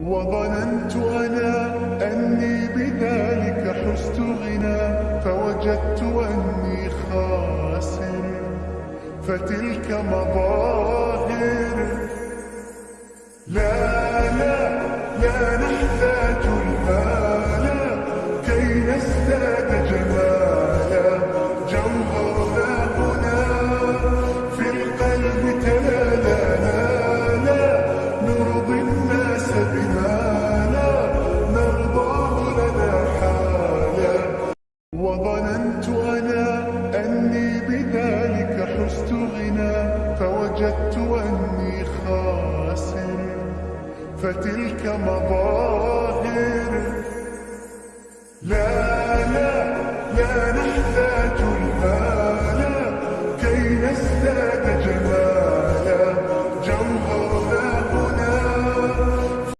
وظننت أنا أني بذلك حزت غنى، فوجدت أني خاسر، فتلك مظاهر. لا لا لا نحتاج المال كي نزداد جمالا، جوهرنا هنا في القلب تلالا. لا نرضي الناس بما لا نرضاه لنا حالا. وظننت أنا أني بذلك حزت غنى، فوجدت أني خاسر، فتلك مظاهر. لا لا لا نحتاج المال كي نزداد جمالا.